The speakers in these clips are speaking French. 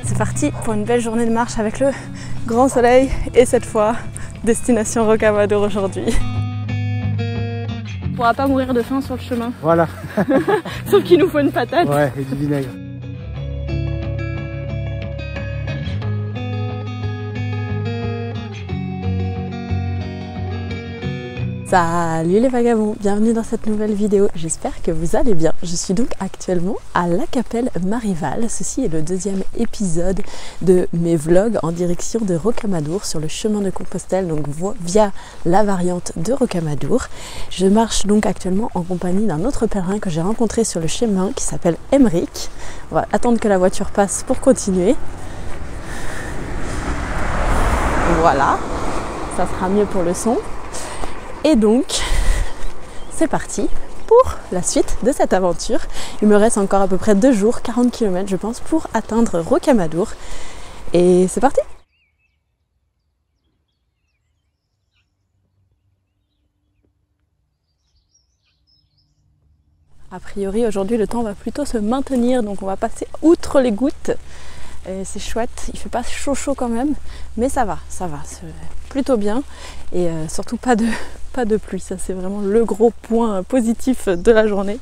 C'est parti pour une belle journée de marche avec le grand soleil et cette fois, destination Rocamadour aujourd'hui. On pourra pas mourir de faim sur le chemin. Voilà. Sauf qu'il nous faut une patate. Ouais, et du vinaigre. Salut les vagabonds, bienvenue dans cette nouvelle vidéo, j'espère que vous allez bien. Je suis donc actuellement à La Capelle Marival. Ceci est le deuxième épisode de mes vlogs en direction de Rocamadour sur le chemin de Compostelle, donc via la variante de Rocamadour. Je marche donc actuellement en compagnie d'un autre pèlerin que j'ai rencontré sur le chemin qui s'appelle Aymeric. On va attendre que la voiture passe pour continuer. Voilà, ça sera mieux pour le son. Et donc, c'est parti pour la suite de cette aventure. Il me reste encore à peu près 2 jours, 40 km je pense, pour atteindre Rocamadour. Et c'est parti! A priori, aujourd'hui, le temps va plutôt se maintenir, donc on va passer outre les gouttes. C'est chouette, il fait pas chaud quand même, mais ça va, c'est plutôt bien. Et surtout pas de pluie, ça c'est vraiment le gros point positif de la journée.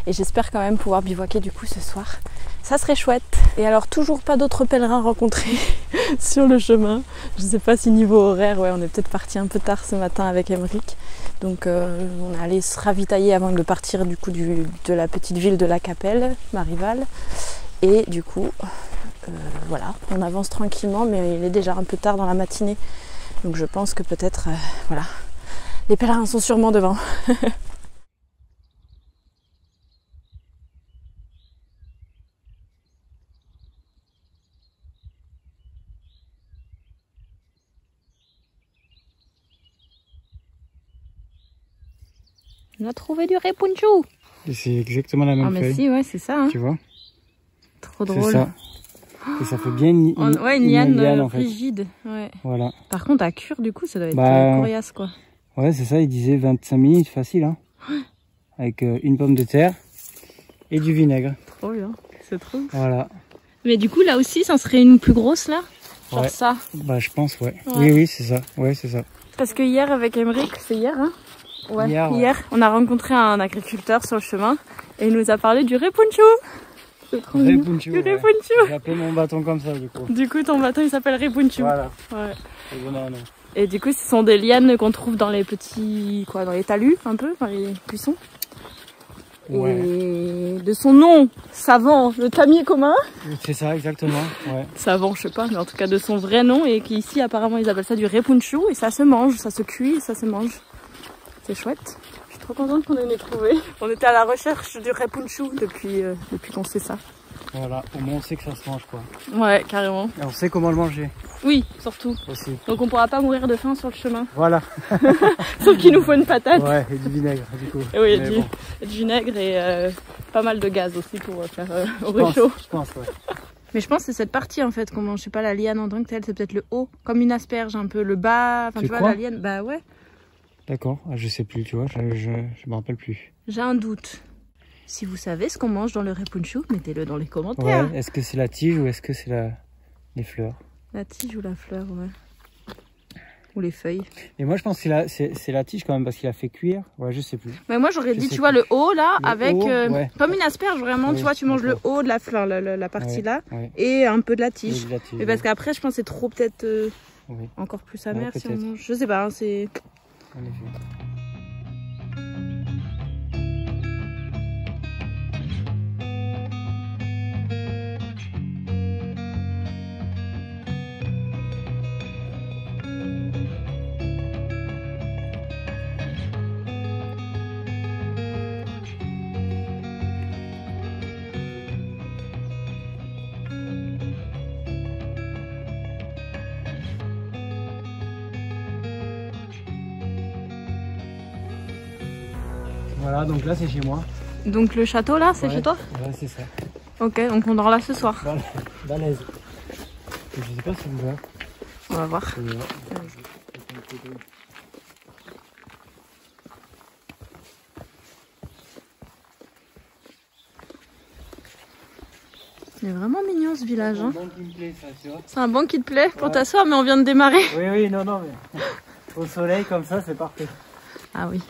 Et j'espère quand même pouvoir bivouaquer du coup ce soir. Ça serait chouette. Et alors toujours pas d'autres pèlerins rencontrés sur le chemin. Je sais pas si niveau horaire, ouais, on est peut-être parti un peu tard ce matin avec Aymeric. Donc on est allé se ravitailler avant de partir du coup de la petite ville de La Capelle Marival. Et du coup, voilà, on avance tranquillement, mais il est déjà un peu tard dans la matinée. Donc je pense que peut-être, voilà, les pèlerins sont sûrement devant. On a trouvé du répunchou. Et c'est exactement la même feuille. Ah mais si, ouais, c'est ça. Hein. Tu vois? Trop drôle. C'est ça. Et ça fait bien une liane en fait. rigide. Ouais. Voilà. Par contre, à cure, du coup, ça doit être coriace, quoi. Ouais, c'est ça. Il disait 25 minutes facile, hein. Avec une pomme de terre et du vinaigre. Trop bien. C'est trop. Voilà. Mais du coup, là aussi, ça serait une plus grosse, là? Genre ouais. Ça. Bah, je pense, ouais. Oui, c'est ça. Ouais, c'est ça. Parce que hier, avec Aymeric, c'est hier, hein? Ouais. Hier, on a rencontré un agriculteur sur le chemin et il nous a parlé du répunchou. C'est trop mignon. Du répunchou. J'ai appelé mon bâton comme ça, du coup. Du coup, ton bâton, il s'appelle répunchou. Voilà. Ouais. Non. Et du coup, ce sont des lianes qu'on trouve dans les petits, dans les talus, un peu, dans les buissons. Ouais. Et de son nom savant, le tamier commun. C'est ça, exactement. Ouais. Savant, je sais pas, mais en tout cas de son vrai nom, et qu'ici, apparemment, ils appellent ça du répunchou, et ça se mange, ça se cuit, et ça se mange. C'est chouette. Je suis trop contente qu'on ait trouvé. On était à la recherche du répunchou depuis qu'on sait ça. Voilà, au moins on sait que ça se mange, quoi. Ouais, carrément. Et on sait comment le manger. Oui, surtout. Aussi. Donc on pourra pas mourir de faim sur le chemin. Voilà. Sauf qu'il nous faut une patate. Ouais, et du vinaigre, du coup. Et oui, du vinaigre et pas mal de gaz aussi pour faire au réchaud. Je pense, ouais. Mais je pense que c'est cette partie en fait qu'on mange. Je sais pas, la liane en tant que telle, c'est peut-être le haut, comme une asperge un peu, le bas. Enfin, tu vois, la liane, bah ouais. D'accord, je sais plus, tu vois, je me rappelle plus. J'ai un doute. Si vous savez ce qu'on mange dans le répunchou, mettez-le dans les commentaires. Ouais, est-ce que c'est la tige ou est-ce que c'est les fleurs? La tige ou la fleur, ouais. Ou les feuilles. Et moi je pense que c'est la tige quand même parce qu'il a fait cuire. Ouais, je sais plus. Mais moi j'aurais dit, tu vois, le haut là, avec ouais. comme une asperge vraiment, oui, tu vois, tu manges le haut de la fleur, la partie là, et un peu de la tige. Mais parce qu'après, je pense que c'est trop peut-être encore plus amer si on mange. Je sais pas, hein, c'est... En effet. Voilà, donc là c'est chez moi. Donc le château là, c'est chez toi? Ouais, c'est ça. Ok, donc on dort là ce soir. Voilà, balèze. Je sais pas si vous voyez. On va voir. Il est vraiment mignon ce village. C'est un Hein. banc qui me plaît, ça, tu vois. C'est un banc qui te plaît pour t'asseoir, mais on vient de démarrer. Oui, oui, non, non, mais au soleil comme ça, c'est parfait. Ah oui.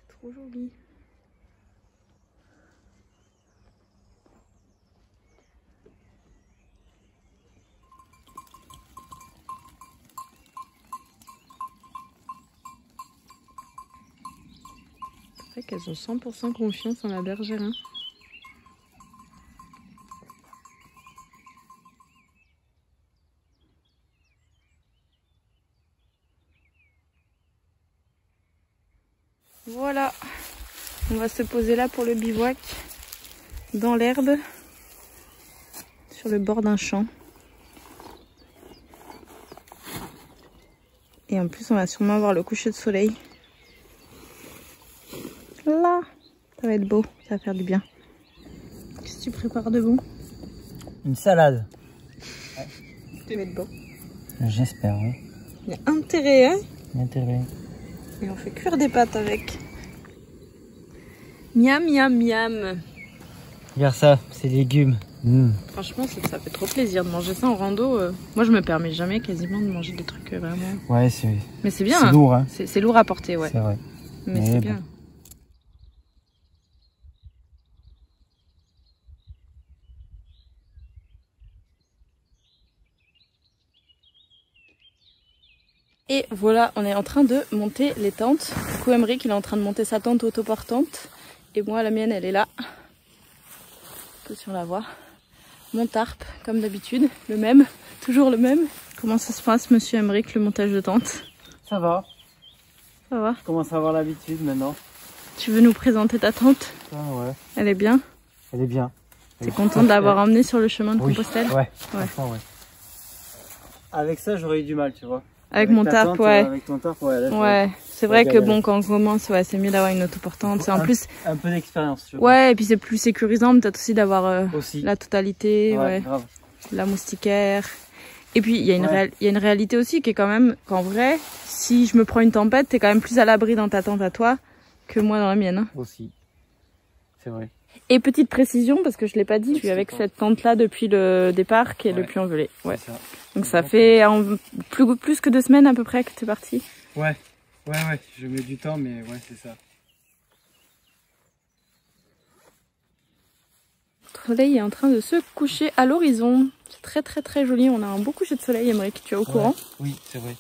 Trop joli. C'est vrai qu'elles ont 100% confiance en la bergère. Hein. Voilà, on va se poser là pour le bivouac, dans l'herbe, sur le bord d'un champ. Et en plus, on va sûrement voir le coucher de soleil. Là, ça va être beau, ça va faire du bien. Qu'est-ce que tu prépares de bon? Une salade. Ça va être beau. J'espère, oui. Il y a intérêt, hein? Intérêt. Et on fait cuire des pâtes avec. Miam, miam, miam. Regarde ça, ces légumes. Franchement, ça fait trop plaisir de manger ça en rando. Moi, je me permets jamais quasiment de manger des trucs vraiment... Ouais, c'est... Mais c'est bien. C'est lourd, hein. C'est lourd à porter, ouais. C'est vrai. Mais Mais c'est bon. bien. Et voilà, on est en train de monter les tentes. Du coup, Emeric, il est en train de monter sa tente autoportante. Et moi, la mienne, elle est là. Un peu sur la voie. Mon tarp, comme d'habitude, le même, toujours le même. Comment ça se passe, monsieur Emeric, le montage de tente? Ça va. Ça va? Je commence à avoir l'habitude maintenant. Tu veux nous présenter ta tente? Ah ouais. Elle est bien? Elle est bien. T'es content de l'avoir emmenée sur le chemin de Compostelle? Ouais. Franchement, ouais. Avec ça, j'aurais eu du mal, tu vois. Avec mon tarp, tente, ouais. Avec ton tarp, ouais. Là, Ouais, c'est vrai que bon, quand on commence, ouais, c'est mieux d'avoir une autoportante. C'est en plus... Un peu d'expérience, tu vois. Ouais, et puis c'est plus sécurisant, peut-être aussi d'avoir Aussi. la totalité, ouais. Grave. La moustiquaire. Et puis, il y a une réalité aussi qui est quand même qu'en vrai, si je me prends une tempête, t'es quand même plus à l'abri dans ta tente à toi que moi dans la mienne. Hein. Aussi. C'est vrai. Et petite précision, parce que je l'ai pas dit, je suis avec cette tente-là depuis le départ, qui est le puits en velay. Ouais. Ça. Donc ça fait plus que 2 semaines à peu près que t'es parti. Ouais. Je mets du temps, mais ouais, c'est ça. Le soleil est en train de se coucher à l'horizon. C'est très très très joli. On a un beau coucher de soleil, Emeric, tu es au courant? Oui, c'est vrai.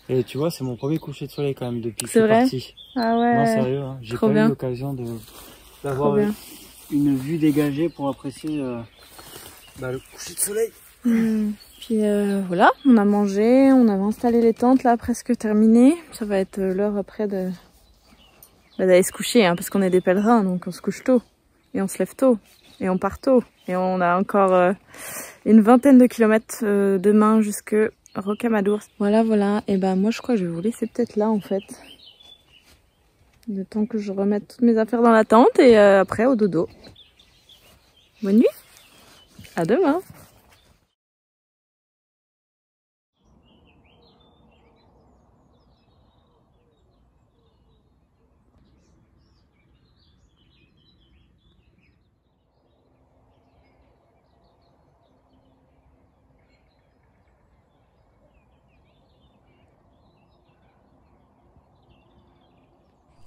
Et tu vois, c'est mon premier coucher de soleil quand même depuis que je C'est suis vrai? parti. Ah ouais. Non, sérieux, hein. J'ai Trop pas bien. eu l'occasion d'avoir une vue dégagée pour apprécier le coucher de soleil. Puis voilà, on a mangé, on avait installé les tentes là, presque terminé. Ça va être l'heure après d'aller se coucher, hein, parce qu'on est des pèlerins, donc on se couche tôt. Et on se lève tôt. Et on part tôt. Et on a encore une 20aine de kilomètres demain jusque Rocamadour. Voilà. Et ben moi je crois que je vais vous laisser peut-être là en fait. Le temps que je remette toutes mes affaires dans la tente et après au dodo. Bonne nuit. À demain.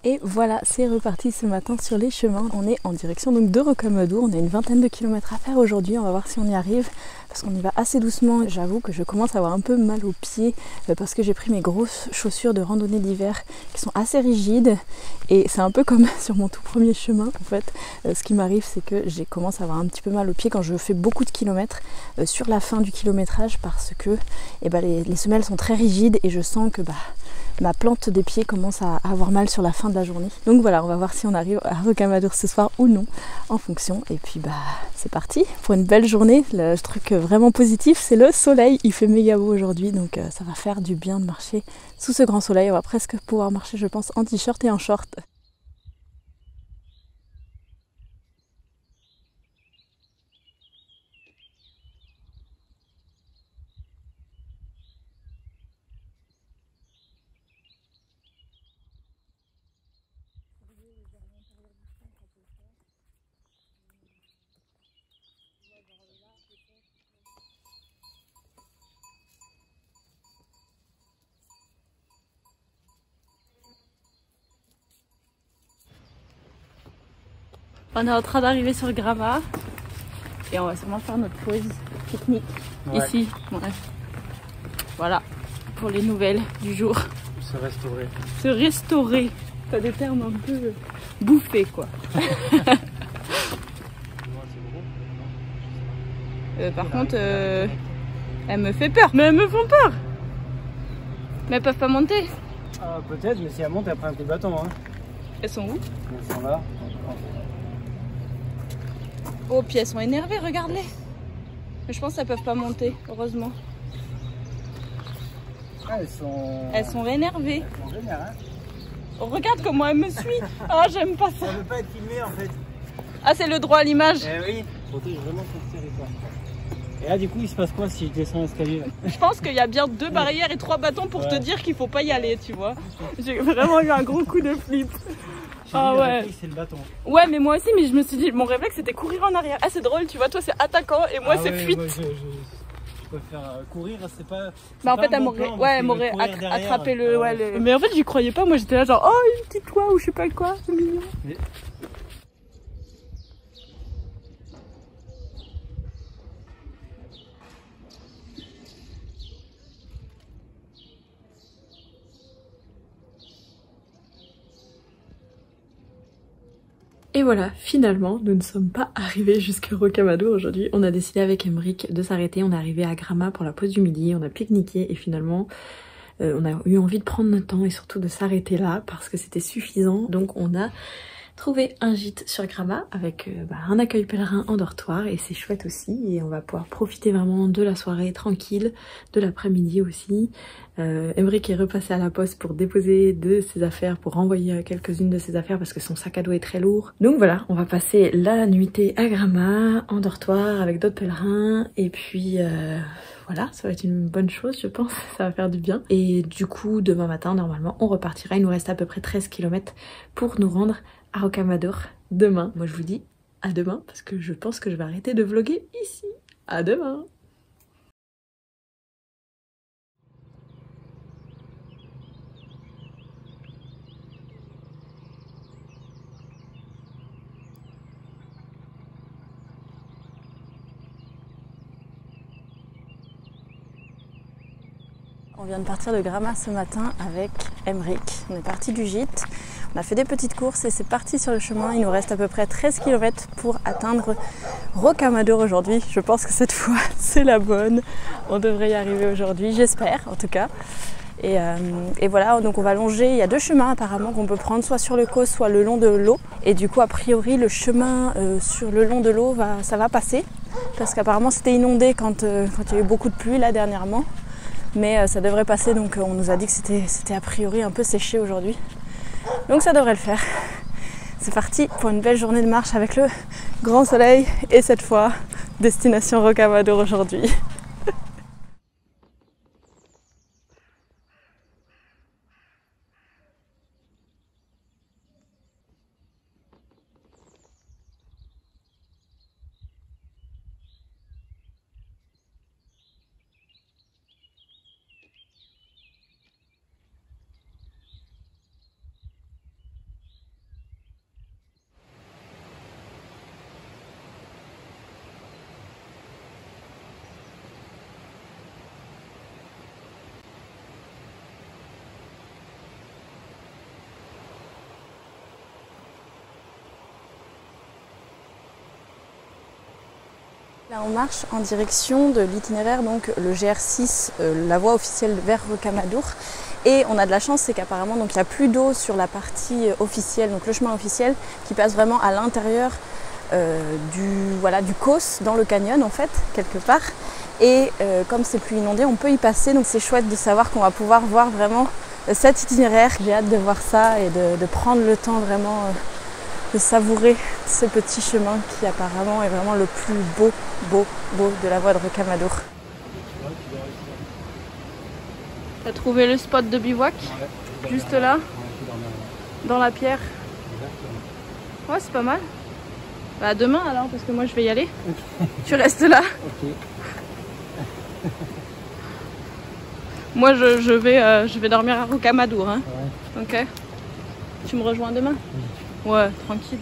Et voilà, c'est reparti ce matin sur les chemins. On est en direction donc de Rocamadour. On a une vingtaine de kilomètres à faire aujourd'hui. On va voir si on y arrive parce qu'on y va assez doucement. J'avoue que je commence à avoir un peu mal aux pieds parce que j'ai pris mes grosses chaussures de randonnée d'hiver qui sont assez rigides. Et c'est un peu comme sur mon tout premier chemin en fait. Ce qui m'arrive, c'est que j'ai commencé à avoir un petit peu mal aux pieds quand je fais beaucoup de kilomètres sur la fin du kilométrage parce que les semelles sont très rigides et je sens que ma plante des pieds commence à avoir mal sur la fin de la journée. Donc voilà, on va voir si on arrive à Rocamadour ce soir ou non, en fonction. Et puis c'est parti pour une belle journée. Le truc vraiment positif, c'est le soleil. Il fait méga beau aujourd'hui, donc ça va faire du bien de marcher sous ce grand soleil. On va presque pouvoir marcher, je pense, en t-shirt et en short. On est en train d'arriver sur le Gramma et on va sûrement faire notre pause pique-nique ici. Ouais. Voilà, pour les nouvelles du jour. Se restaurer. Se restaurer. T'as des termes un peu bouffés quoi. Par contre, elles me fait peur. Mais elles me font peur. Mais elles peuvent pas monter. Ah, peut-être, mais si elles montent, elles prennent un coup de bâton. Hein. Elles sont où? Elles sont là. Oh, puis elles sont énervées, regarde-les. Mais je pense qu'elles peuvent pas monter, heureusement. Ah, elles sont énervées. Elles sont vénères, hein. Oh, regarde comment elle me suit. Ah, oh, j'aime pas ça. Ça veut pas être filmé en fait. Ah, c'est le droit à l'image. Eh oui. Protège vraiment son territoire. Et là, du coup, il se passe quoi si je descends l'escalier? Je pense qu'il y a bien 2 barrières et 3 bâtons pour te dire qu'il faut pas y aller, tu vois. J'ai vraiment eu un gros coup de flip. Ah ouais. C'est le bâton. Ouais, mais moi aussi, mais je me suis dit, mon réflexe c'était courir en arrière. Ah, c'est drôle, tu vois, toi c'est attaquant et moi c'est fuite. Moi, je préfère courir, c'est pas. Bah en fait, elle m'aurait attrapé le. Mais en fait, j'y croyais pas, moi j'étais là genre, oh, une petite toi ou je sais pas quoi, c'est mignon. Et voilà, finalement, nous ne sommes pas arrivés jusqu'à Rocamadour aujourd'hui. On a décidé avec Emric de s'arrêter. On est arrivé à Gramma pour la pause du midi. On a pique-niqué et finalement, on a eu envie de prendre notre temps et surtout de s'arrêter là parce que c'était suffisant. Donc on a trouvé un gîte sur Gramma avec un accueil pèlerin en dortoir et c'est chouette aussi. Et on va pouvoir profiter vraiment de la soirée tranquille, de l'après-midi aussi. Emric est repassé à la poste pour déposer de ses affaires, pour renvoyer quelques-unes de ses affaires parce que son sac à dos est très lourd. Donc voilà, on va passer la nuitée à Gramma, en dortoir avec d'autres pèlerins et puis voilà, ça va être une bonne chose je pense, ça va faire du bien. Et du coup demain matin normalement on repartira, il nous reste à peu près 13 km pour nous rendre à Rocamadour demain. Moi je vous dis à demain parce que je pense que je vais arrêter de vlogger ici. À demain. On vient de partir de Gramma ce matin avec Emric. On est parti du gîte, on a fait des petites courses et c'est parti sur le chemin. Il nous reste à peu près 13 km pour atteindre Rocamadour aujourd'hui. Je pense que cette fois c'est la bonne. On devrait y arriver aujourd'hui, j'espère en tout cas. Et voilà, donc on va longer, il y a 2 chemins apparemment qu'on peut prendre, soit sur le côte, soit le long de l'eau. Et du coup a priori le chemin sur le long de l'eau, ça va passer. Parce qu'apparemment c'était inondé quand il y a eu beaucoup de pluie là dernièrement. Mais ça devrait passer, donc on nous a dit que c'était a priori un peu séché aujourd'hui. Donc ça devrait le faire. C'est parti pour une belle journée de marche avec le grand soleil et cette fois, destination Rocamadour aujourd'hui. Là on marche en direction de l'itinéraire, donc le GR6, la voie officielle vers Rocamadour. Et on a de la chance, c'est qu'apparemment il n'y a plus d'eau sur la partie officielle, donc le chemin officiel qui passe vraiment à l'intérieur du Causse, dans le canyon en fait, quelque part. Et comme c'est plus inondé, on peut y passer, donc c'est chouette de savoir qu'on va pouvoir voir vraiment cet itinéraire. J'ai hâte de voir ça et de prendre le temps vraiment de savourer ce petit chemin qui apparemment est vraiment le plus beau de la voie de Rocamadour. T'as trouvé le spot de bivouac? Ouais, juste là, dans la pierre. Ouais, c'est pas mal. Bah demain alors, parce que moi je vais y aller. Okay. Tu restes là. Okay. Moi je vais dormir à Rocamadour. Hein. Ouais. Ok. Tu me rejoins demain? Oui. Ouais, tranquille.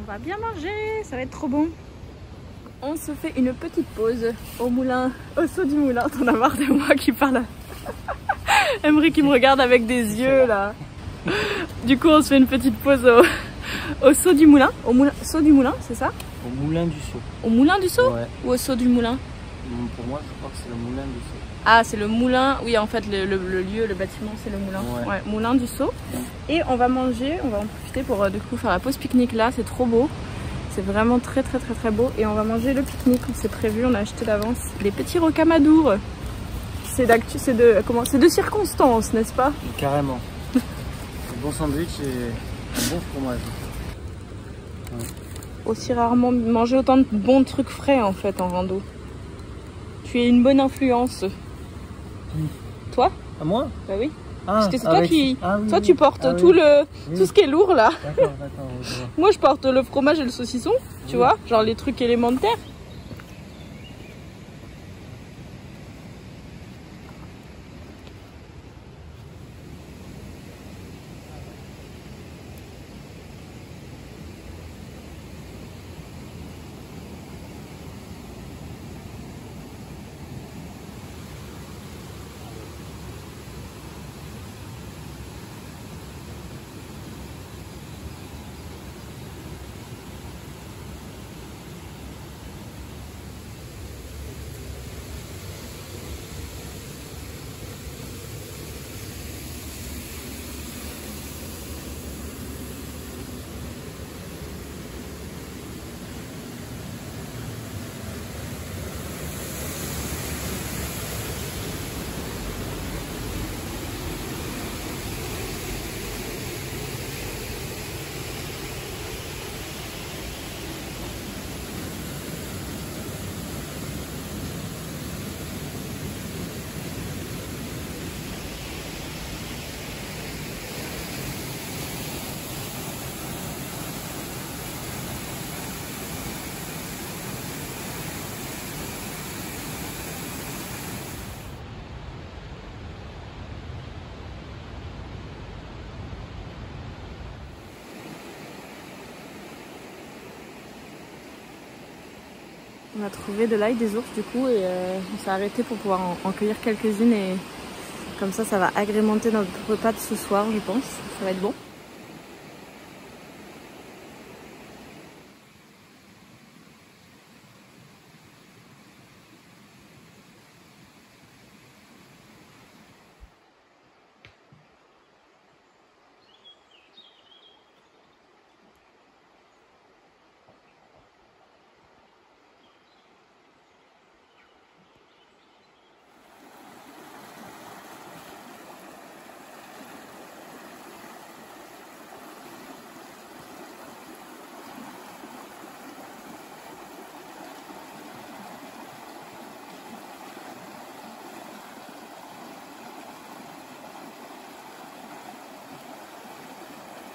On va bien manger, ça va être trop bon. On se fait une petite pause au moulin, au saut du moulin. T'en as marre de moi qui parle. Emery qui me regarde avec des yeux là. Du coup on se fait une petite pause au saut du moulin. Saut du moulin, c'est ça? Au moulin du saut. Au moulin du saut? Ouais. Ou au saut du moulin? Pour moi je crois que c'est le moulin du saut. Ah, c'est le moulin, oui en fait le lieu, le bâtiment c'est le moulin. Ouais. Ouais, moulin du saut. Et on va manger, on va en profiter pour du coup faire la pause pique-nique là, c'est trop beau. C'est vraiment très beau. Et on va manger le pique-nique, c'est prévu, on a acheté d'avance les petits Rocamadour. C'est de circonstance, n'est-ce pas? Carrément. Un bon sandwich et un bon fromage. Ouais. Aussi rarement manger autant de bons trucs frais en fait en rando. Tu es une bonne influence. Toi? À moi? Bah oui. Ah, c'est toi qui... oui, toi tu portes tout ce qui est lourd là. D'accord. Moi je porte le fromage et le saucisson, tu vois, genre les trucs élémentaires. On a trouvé de l'ail des ours du coup et on s'est arrêté pour pouvoir en cueillir quelques-unes et comme ça va agrémenter notre repas de ce soir je pense, ça va être bon.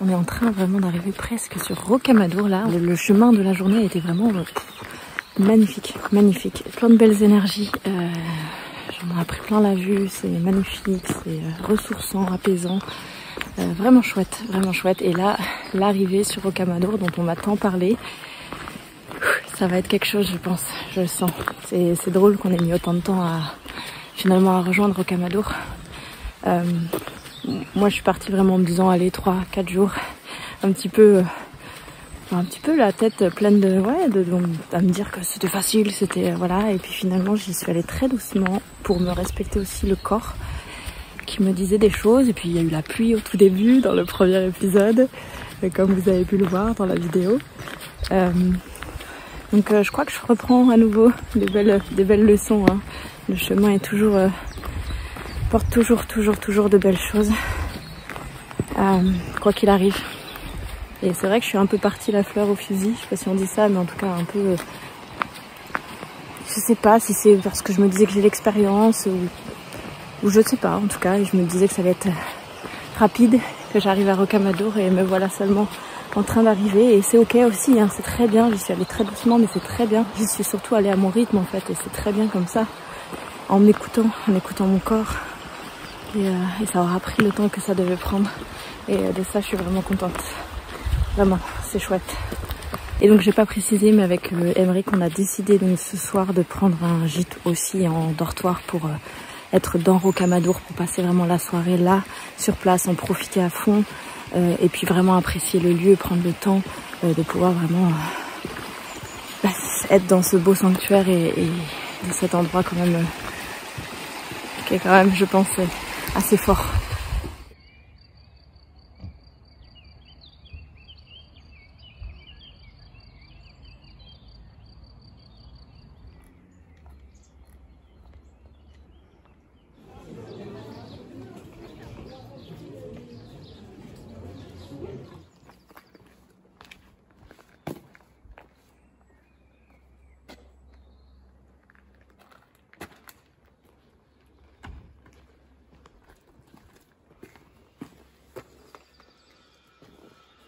On est en train vraiment d'arriver presque sur Rocamadour là. Le chemin de la journée a été vraiment magnifique, magnifique, plein de belles énergies. J'en ai appris plein la vue, c'est magnifique, c'est ressourçant, apaisant. Vraiment chouette, vraiment chouette. Et là, l'arrivée sur Rocamadour dont on m'a tant parlé, ça va être quelque chose, je pense, je le sens. C'est drôle qu'on ait mis autant de temps à finalement à rejoindre Rocamadour. Moi je suis partie vraiment en me disant allez 3-4 jours, un petit peu la tête pleine de à me dire que c'était facile, c'était voilà, et puis finalement j'y suis allée très doucement pour me respecter aussi le corps qui me disait des choses. Et puis il y a eu la pluie au tout début dans le premier épisode, comme vous avez pu le voir dans la vidéo. Donc je crois que je reprends à nouveau des belles leçons, hein. Le chemin est toujours porte toujours de belles choses, quoi qu'il arrive. Et c'est vrai que je suis un peu partie la fleur au fusil, je sais pas si on dit ça, mais en tout cas un peu... je sais pas si c'est parce que je me disais que j'ai l'expérience ou je sais pas, en tout cas je me disais que ça allait être rapide, que j'arrive à Rocamadour et me voilà seulement en train d'arriver. Et c'est ok aussi, hein, c'est très bien, j'y suis allée très doucement mais c'est très bien. J'y suis surtout allée à mon rythme en fait et c'est très bien comme ça, en m'écoutant, mon corps. Et ça aura pris le temps que ça devait prendre. Et de ça je suis vraiment contente. Vraiment, c'est chouette. Et donc j'ai pas précisé, mais avec Emeric on a décidé donc ce soir de prendre un gîte aussi en dortoir pour être dans Rocamadour, pour passer vraiment la soirée là, sur place, en profiter à fond, et puis vraiment apprécier le lieu, prendre le temps de pouvoir vraiment être dans ce beau sanctuaire et dans cet endroit quand même qui est quand même, je pense, assez fort.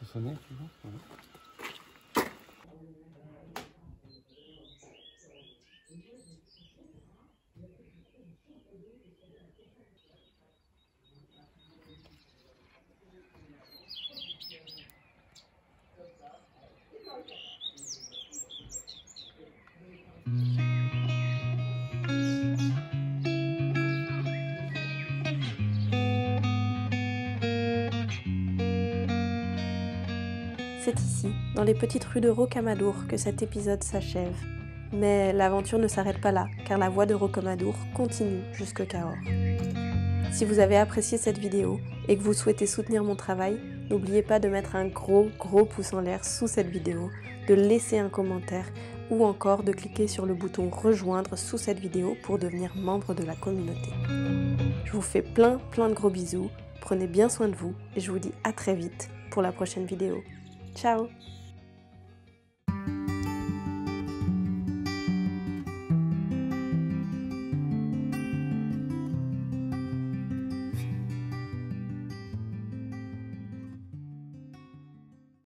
Ça sonne, tu vois ? C'est ici, dans les petites rues de Rocamadour, que cet épisode s'achève. Mais l'aventure ne s'arrête pas là, car la voie de Rocamadour continue jusque Cahors. Si vous avez apprécié cette vidéo et que vous souhaitez soutenir mon travail, n'oubliez pas de mettre un gros pouce en l'air sous cette vidéo, de laisser un commentaire ou encore de cliquer sur le bouton rejoindre sous cette vidéo pour devenir membre de la communauté. Je vous fais plein de gros bisous, prenez bien soin de vous et je vous dis à très vite pour la prochaine vidéo. Ciao!